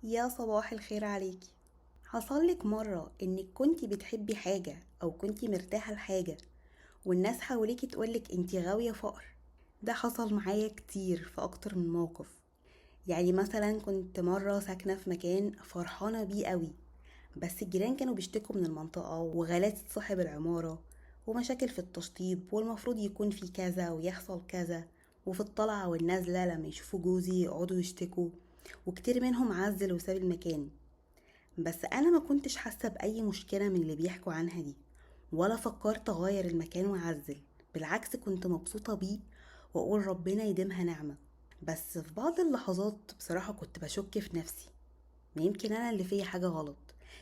يا صباح الخير عليكي. حصلك مرة انك كنتي بتحبي حاجة او كنتي مرتاحة لحاجة والناس حواليكي تقولك انتي غاوية فقر؟ ده حصل معايا كتير في اكتر من موقف. يعني مثلا كنت مرة ساكنة في مكان فرحانة بيه قوي، بس الجيران كانوا بيشتكوا من المنطقة وغلاة صاحب العمارة ومشاكل في التشطيب، والمفروض يكون في كذا ويحصل كذا، وفي الطلعة والنازلة لما يشوفوا جوزي يقعدوا يشتكوا، وكتير منهم عزل وساب المكان. بس انا ما كنتش حاسه باي مشكله من اللي بيحكوا عنها دي، ولا فكرت اغير المكان واعزل. بالعكس كنت مبسوطه بيه واقول ربنا يديمها نعمه. بس في بعض اللحظات بصراحه كنت بشك في نفسي، ما يمكن انا اللي فيا حاجه غلط؟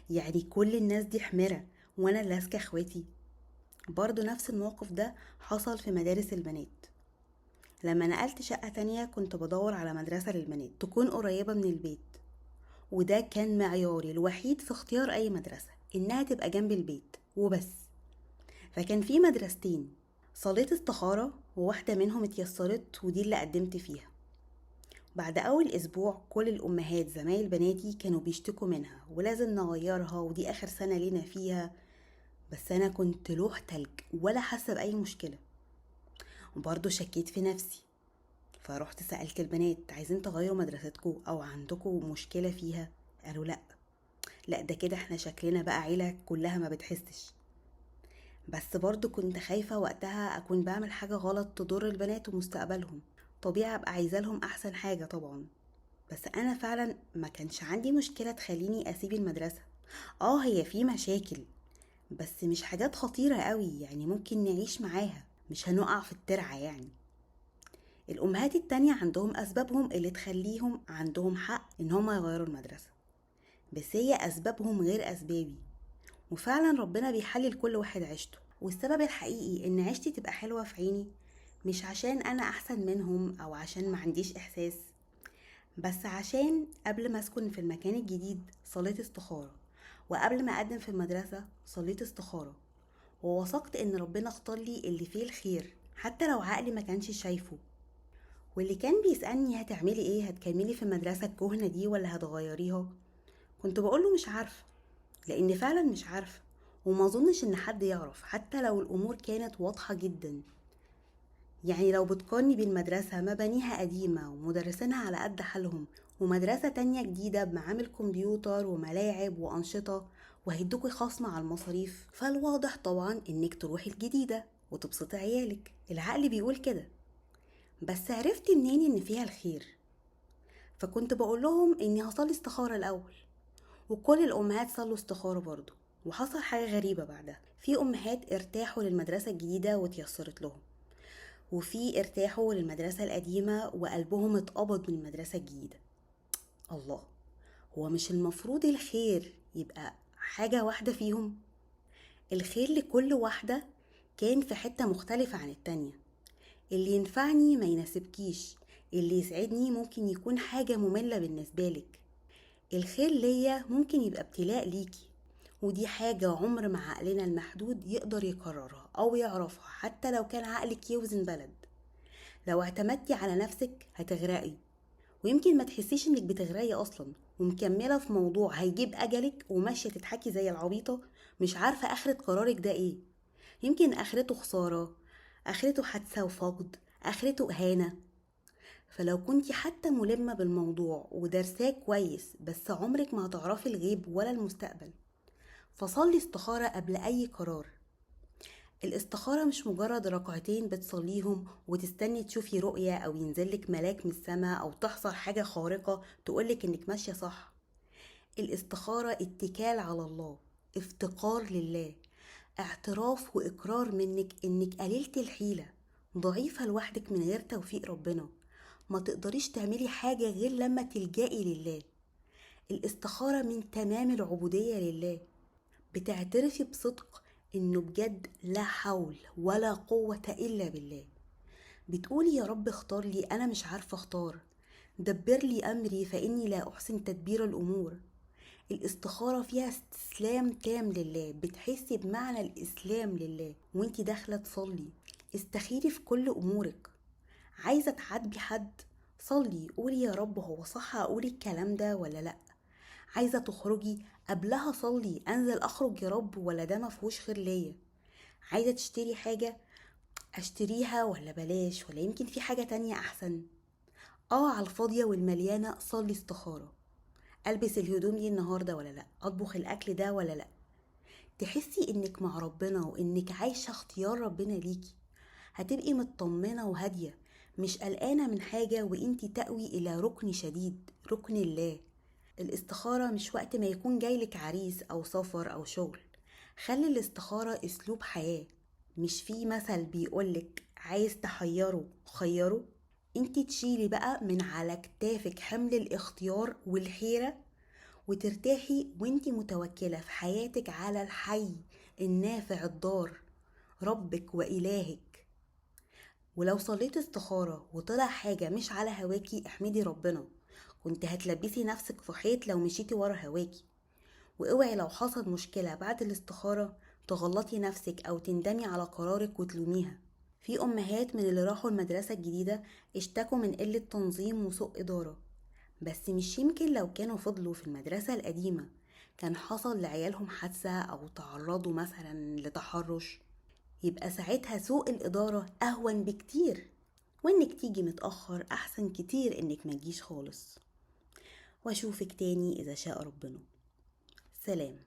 يعني كل الناس دي حمرة وانا اللي اذكى اخواتي؟ برضو نفس الموقف ده حصل في مدارس البنات. لما نقلت شقة تانية كنت بدور على مدرسة للبنات تكون قريبة من البيت، وده كان معياري الوحيد في اختيار اي مدرسة، انها تبقى جنب البيت وبس. فكان في مدرستين، صليت استخارة وواحدة منهم اتيسرت ودي اللي قدمت فيها. بعد اول اسبوع كل الامهات زمايل بناتي كانوا بيشتكوا منها ولازم نغيرها ودي اخر سنة لينا فيها، بس انا كنت لوح تلج ولا حاسة باي مشكلة. وبرضه شكيت في نفسي، فرحت سألت البنات عايزين تغيروا مدرستكم او عندكم مشكلة فيها؟ قالوا لا. لا ده كده احنا شكلنا بقى عيلة كلها ما بتحسش. بس برضو كنت خايفة وقتها اكون بعمل حاجة غلط تضر البنات ومستقبلهم. طبيعي ابقى عايزة لهم احسن حاجة طبعا. بس انا فعلا ما كانش عندي مشكلة تخليني اسيب المدرسة. اه هي في مشاكل، بس مش حاجات خطيرة قوي، يعني ممكن نعيش معاها، مش هنقع في الترعة يعني. الامهات التانية عندهم اسبابهم اللي تخليهم عندهم حق ان هم يغيروا المدرسة، بس هي اسبابهم غير اسبابي. وفعلا ربنا بيحلل كل واحد عيشته، والسبب الحقيقي ان عيشتي تبقى حلوة في عيني مش عشان انا احسن منهم او عشان ما عنديش احساس، بس عشان قبل ما اسكن في المكان الجديد صليت استخارة، وقبل ما اقدم في المدرسة صليت استخارة، ووثقت ان ربنا اختار لي اللي فيه الخير حتى لو عقلي ما كانش شايفه. واللي كان بيسألني هتعملي ايه، هتكملي في المدرسة الكهنة دي ولا هتغيريها؟ كنت بقوله مش عارفة، لان فعلا مش عارفة، وما اظنش ان حد يعرف حتى لو الامور كانت واضحة جدا. يعني لو بتقارني بين مدرسة مبانيها قديمة ومدرسينها على قد حالهم ومدرسة تانية جديدة بمعامل كمبيوتر وملاعب وأنشطة وهيدوكي خصم على المصاريف، فالواضح طبعا انك تروحي الجديدة وتبسطي عيالك. العقل بيقول كده. بس عرفت منين ان فيها الخير؟ فكنت بقول لهم اني هصلي استخارة الاول، وكل الامهات صلوا استخارة برضو. وحصل حاجة غريبة بعدها، في امهات ارتاحوا للمدرسة الجديدة وتيسرت لهم، وفي ارتاحوا للمدرسة القديمة وقلبهم اتقبض من المدرسة الجديدة. الله، هو مش المفروض الخير يبقى حاجة واحدة فيهم؟ الخير لكل واحدة كان في حتة مختلفة عن التانية. اللي ينفعني ما يناسبكيش، اللي يسعدني ممكن يكون حاجة مملة بالنسبة لك. الخير ليا ممكن يبقى ابتلاء ليكي، ودي حاجة عمر ما عقلنا المحدود يقدر يقررها أو يعرفها حتى لو كان عقلك يوزن بلد. لو اعتمدتي على نفسك هتغرقي، ويمكن ما تحسيش انك بتغرقي اصلا ومكملة في موضوع هيجيب اجلك وماشية تضحكي زي العبيطة، مش عارفة اخرة قرارك ده ايه. يمكن اخرته خسارة، اخرته حادثة وفقد، اخرته اهانة. فلو كنتي حتى ملمة بالموضوع ودرساه كويس بس عمرك ما هتعرفي الغيب ولا المستقبل، فصلي استخارة قبل اي قرار. الاستخارة مش مجرد ركعتين بتصليهم وتستني تشوفي رؤية او ينزلك ملاك من السماء او تحصل حاجة خارقة تقولك انك ماشية صح. الاستخارة اتكال على الله، افتقار لله، اعتراف واقرار منك انك قليلة الحيلة، ضعيفة لوحدك من غير توفيق ربنا، ما تقدريش تعملي حاجة غير لما تلجئي لله. الاستخارة من تمام العبودية لله، بتعترفي بصدق انه بجد لا حول ولا قوة الا بالله. بتقولي يا رب اختار لي، انا مش عارفة اختار، دبر لي امري فاني لا احسن تدبير الامور. الاستخارة فيها استسلام تام لله، بتحسي بمعنى الاسلام لله وانتي داخلة تصلي. استخيري في كل امورك. عايزة تعاتبي حد، صلي قولي يا رب هو صح اقول الكلام ده ولا لا، عايزة تخرجي، قبلها صلي انزل اخرج يا رب ولا ده مفهوش خير ليا. عايزة تشتري حاجة، اشتريها ولا بلاش، ولا يمكن في حاجة تانية احسن. على الفاضية والمليانة صلي استخارة. البس الهدوم دي النهاردة ولا لا، اطبخ الاكل ده ولا لا. تحسي انك مع ربنا وانك عايشة اختيار ربنا ليكي، هتبقي مطمنة وهادية، مش قلقانة من حاجة، وانتي تأوي الى ركن شديد، ركن الله. الاستخارة مش وقت ما يكون جايلك عريس او سفر او شغل. خلي الاستخارة اسلوب حياة. مش في مثل بيقولك عايز تحيره خيره؟ انتي تشيلي بقى من على كتافك حمل الاختيار والحيرة، وترتاحي وانتي متوكلة في حياتك على الحي النافع الضار، ربك وإلهك. ولو صليت استخارة وطلع حاجة مش على هواكي، احمدي ربنا، كنت هتلبسي نفسك في حيط لو مشيتي ورا هواكي. واوعي لو حصل مشكلة بعد الاستخارة تغلطي نفسك او تندمي على قرارك وتلوميها. في امهات من اللي راحوا المدرسة الجديدة اشتكوا من قلة تنظيم وسوء ادارة، بس مش يمكن لو كانوا فضلوا في المدرسة القديمة كان حصل لعيالهم حادثة او تعرضوا مثلا لتحرش؟ يبقى ساعتها سوء الإدارة أهون بكتير، وإنك تيجي متأخر أحسن كتير إنك ما تجيش خالص. وأشوفك تاني إذا شاء ربنا. سلام.